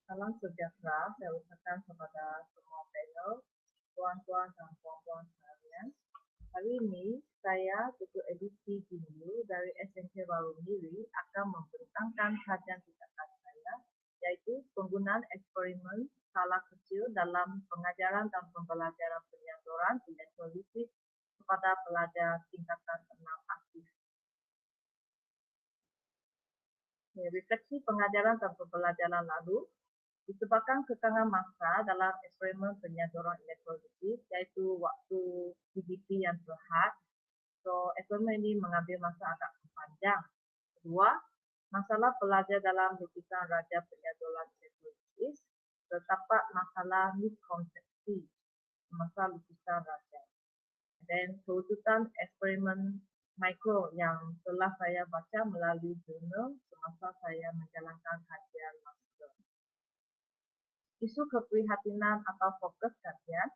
Salam sejahtera, saya ucapkan kepada semua panel, tuan-tuan dan puan-puan sekalian. Hari ini, saya, Ketua Edisi Ginyu dari SMK Baru Miri akan membentangkan kajian tindakan saya, iaitu penggunaan eksperimen skala kecil dalam pengajaran dan pembelajaran penyaluran elektrolisis kepada pelajar tingkatan 6 aktif. Refleksi pengajaran dan pembelajaran lalu disebabkan kekangan masa dalam eksperimen penyaluran elektrolisis, iaitu waktu PDP yang terhad. So, eksperimen ini mengambil masa agak panjang. Kedua, masalah pelajar dalam lukisan raja penyaluran elektrolisis terdapat masalah miskonsepsi semasa lukisan raja. Dan kewujudan eksperimen mikro yang telah saya baca melalui jurnal semasa saya menjalankan kajian master. Isu keprihatinan atau fokus kajian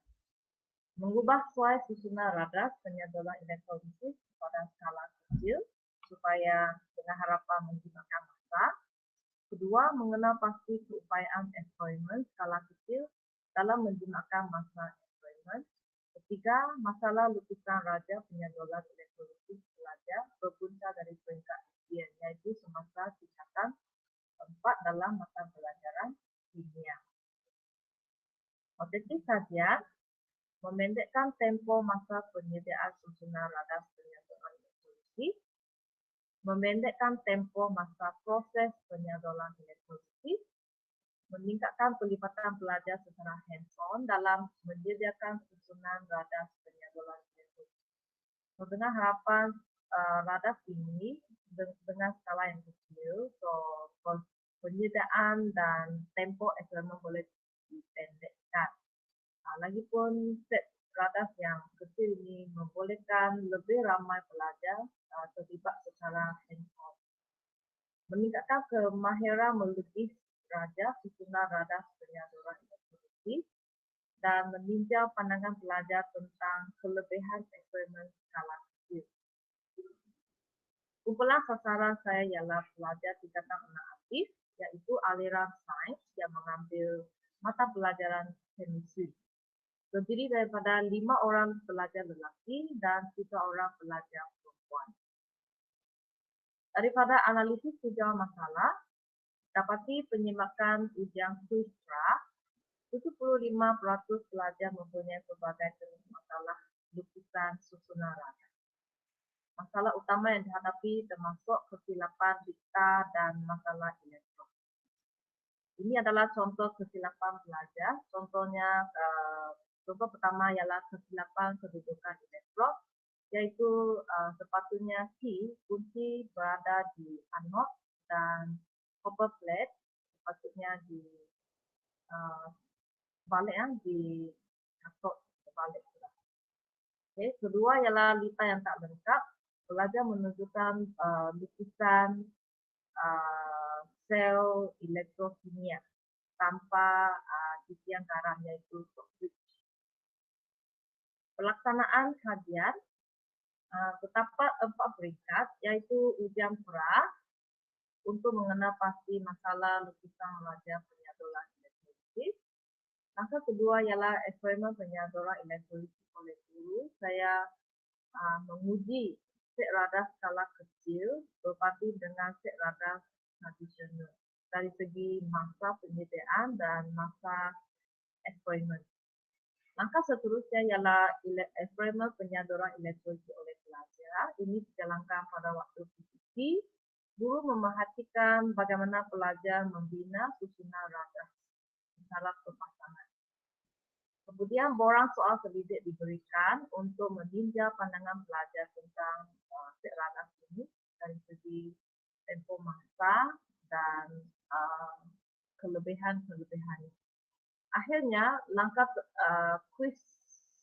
mengubah suai susunan radar penyaluran elektrolisis pada skala kecil supaya dengan harapan menggunakan masa. Kedua, mengenal pasti keupayaan eksperimen skala kecil dalam menggunakan masa eksperimen. Ketiga, masalah lukisan raja penyaluran elektrolisis pelajar berpunca dari peringkat ujian, yaitu semasa tingkatan 4 dalam mata pelajaran kimia. Objektif kajian memendekkan tempoh masa penyediaan susunan radar penyaluran elektrolisis, memendekkan tempoh masa proses penyaluran elektrolisis, meningkatkan pelibatan pelajar secara hands-on dalam menyediakan susunan radar penyaluran elektrolisis. Dengan harapan radar ini dengan skala yang kecil, so penyediaan dan tempoh eksperimen boleh dipendekkan. Lagipun set radar yang kecil ini membolehkan lebih ramai pelajar terlibat secara hands-on. Meningkatkan kemahiran melukis raja susunan radar penyaluran elektrolisis dan meninjau pandangan pelajar tentang kelebihan eksperimen skala kecil. Kumpulan sasaran saya ialah pelajar tingkatan 6 aktif, iaitu aliran sains yang mengambil mata pelajaran chemistry. Terdiri daripada 5 orang pelajar lelaki dan 3 orang pelajar perempuan. Daripada analisis tujuan masalah, dapati penyimpanan ujian kuis draft, 75% pelajar mempunyai pelbagai jenis masalah lukisan susunan radar. Masalah utama yang dihadapi termasuk kesilapan dikta dan masalah elektron. Ini adalah contoh kesilapan pelajar. Contoh pertama ialah kesilapan kedudukan elektron, iaitu sepatutnya kunci berada di anode dan copper plate sepatutnya di di kathode terbalik. Okay. Kedua ialah lita yang tak lengkap. Pelajar menunjukkan lukisan sel elektrokimia tanpa titian garam, iaitu switch. Pelaksanaan kajian terdapat 4 peringkat, iaitu ujian pra untuk mengenal pasti masalah lukisan raja penyaluran elektrolisis. Langkah kedua ialah eksperimen penyaluran elektrolisis oleh guru. Saya menguji set radar skala kecil berbanding dengan set radar tradisional dari segi masa penyediaan dan masa eksperimen. Langkah seterusnya ialah eksperimen penyaluran elektrolisis oleh pelajar. Ini dijalankan pada waktu PPT. Guru memerhatikan bagaimana pelajar membina susunan radar secara berpasangan. Kemudian borang soal selidik diberikan untuk meninjau pandangan pelajar tentang set radar ini dari segi tempoh masa dan kelebihan-kelebihannya. Akhirnya, langkah quiz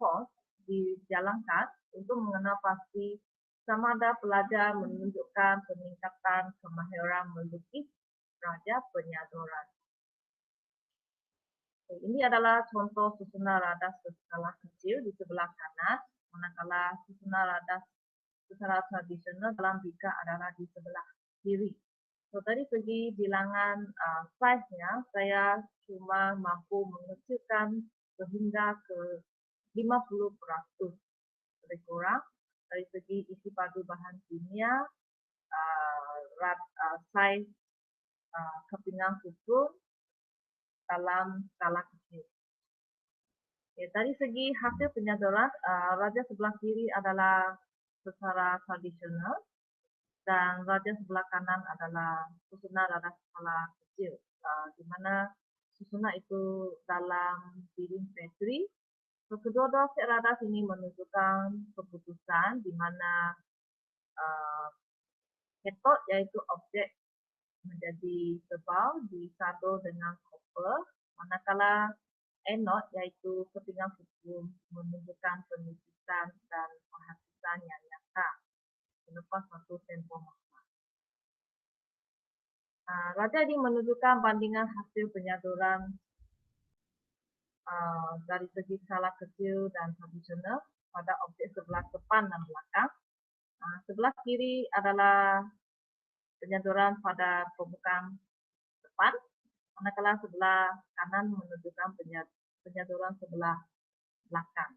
source dijalankan untuk mengenal pasti sama ada pelajar menunjukkan peningkatan kemahiran melukis raja penyaluran. Ini adalah contoh susunan radar skala kecil di sebelah kanan, manakala susunan radar secara tradisional dalam bika adalah di sebelah kiri. So, dari segi bilangan size-nya, saya cuma mampu mengecilkan sehingga ke 50%, lebih kurang. Dari segi isi padu bahan kimia, size kepingan susun dalam skala kecil. Okay, dari segi hasil penyadoran, raja sebelah kiri adalah secara tradisional dan raja sebelah kanan adalah susunan rada skala kecil, di mana susunan itu dalam piring petri. So, kedua-dua set radas ini menunjukkan keputusan di mana cathode yaitu objek menjadi tebal disado dengan copper, manakala anode yaitu kepingan hukum menunjukkan penipisan dan penghasilan yang nyata selepas satu tempoh masa. Raja ini menunjukkan bandingan hasil penyaduran dari segi skala kecil dan tradisional pada objek sebelah depan dan belakang. Sebelah kiri adalah penyaduran pada permukaan depan, manakala sebelah kanan menunjukkan penyaduran sebelah belakang.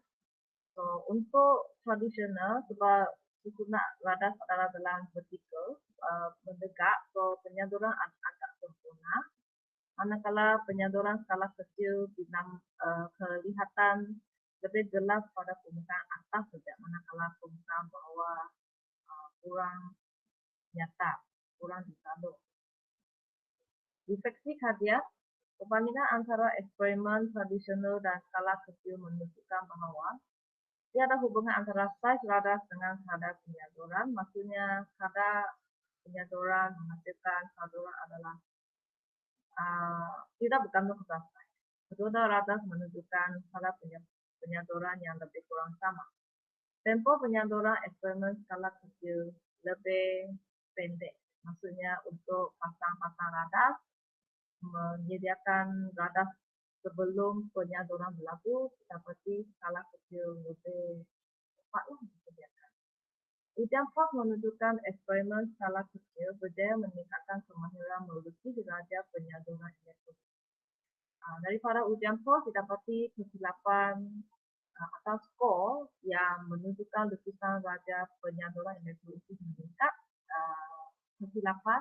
So, untuk tradisional, sebab susunan radas adalah dalam vertikal, mendekat, so penyaduran agak sempurna. Manakala penyaduran skala kecil kelihatan lebih gelap pada permukaan atas saja, manakala permukaan bawah kurang nyata, kurang disado. Difeksi khadiat, perbandingan antara eksperimen tradisional dan skala kecil menunjukkan bahawa dia ada hubungan antara saiz radas dengan kadar penyaduran. Maksudnya kadar penyaduran menghasilkan saduran adalah tidak bergantung kepada saiz. Kedua radas menunjukkan kadar penyaduran yang lebih kurang sama. Tempo penyaduran eksperimen skala kecil lebih pendek. Maksudnya untuk pasang-pasang radas, menyediakan radas sebelum penyaduran berlaku, seperti skala kecil lebih cepatlah disediakan. Ujian FOSS menunjukkan eksperimen skala kecil berjaya meningkatkan kemahiran melukis raja penyaduran elektrik. Daripada ujian FOSS didapati kesilapan atau skor yang menunjukkan lukisan raja penyaduran elektrik meningkat, kesilapan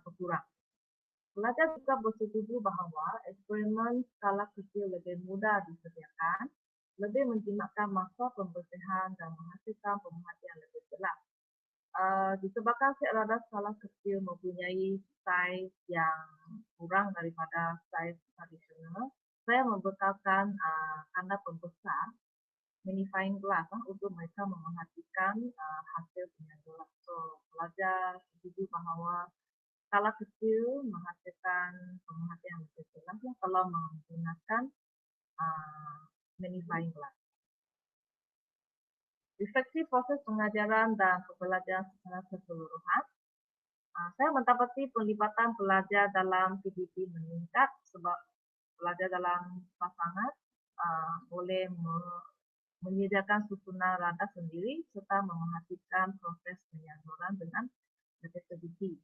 berkurang. Pelajar juga bersetuju bahawa eksperimen skala kecil lebih mudah disediakan, lebih menjimatkan masa pembersihan dan menghasilkan pemerhatian lebih jelas. Disebabkan set radas skala kecil mempunyai saiz yang kurang daripada saiz tradisional, saya membekalkan kanda pembesar magnifying glass untuk mereka memerhatikan hasil penyaduran. So, pelajar setuju bahawa skala kecil menghasilkan pemerhatian lebih jelas kalau menggunakan magnifying glass. Refleksi proses pengajaran dan pembelajaran secara keseluruhan. Saya mendapati pelibatan pelajar dalam PDP meningkat sebab pelajar dalam pasangan boleh menyediakan susunan radas sendiri serta memerhatikan proses penyaduran dengan lebih teliti.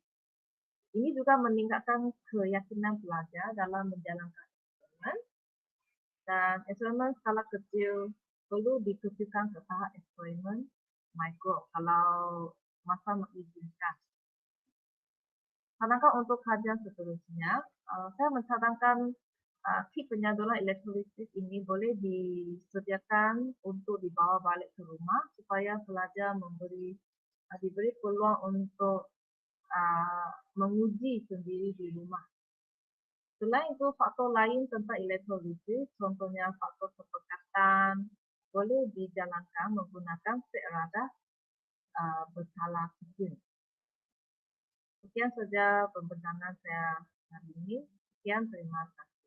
Ini juga meningkatkan keyakinan pelajar dalam menjalankan eksperimen, dan eksperimen skala kecil perlu dikecilkan ke tahap eksperimen mikro kalau masa mengizinkan. Sedangkan untuk kajian seterusnya, saya mencatatkan kit penyaduran elektrolisis ini boleh disediakan untuk dibawa balik ke rumah supaya pelajar diberi peluang untuk menguji sendiri di rumah. Selain itu, faktor lain tentang elektrolisis, contohnya faktor kepekatan, boleh dijalankan menggunakan set radas berskala kecil. Sekian saja pembentangan saya hari ini. Sekian, terima kasih.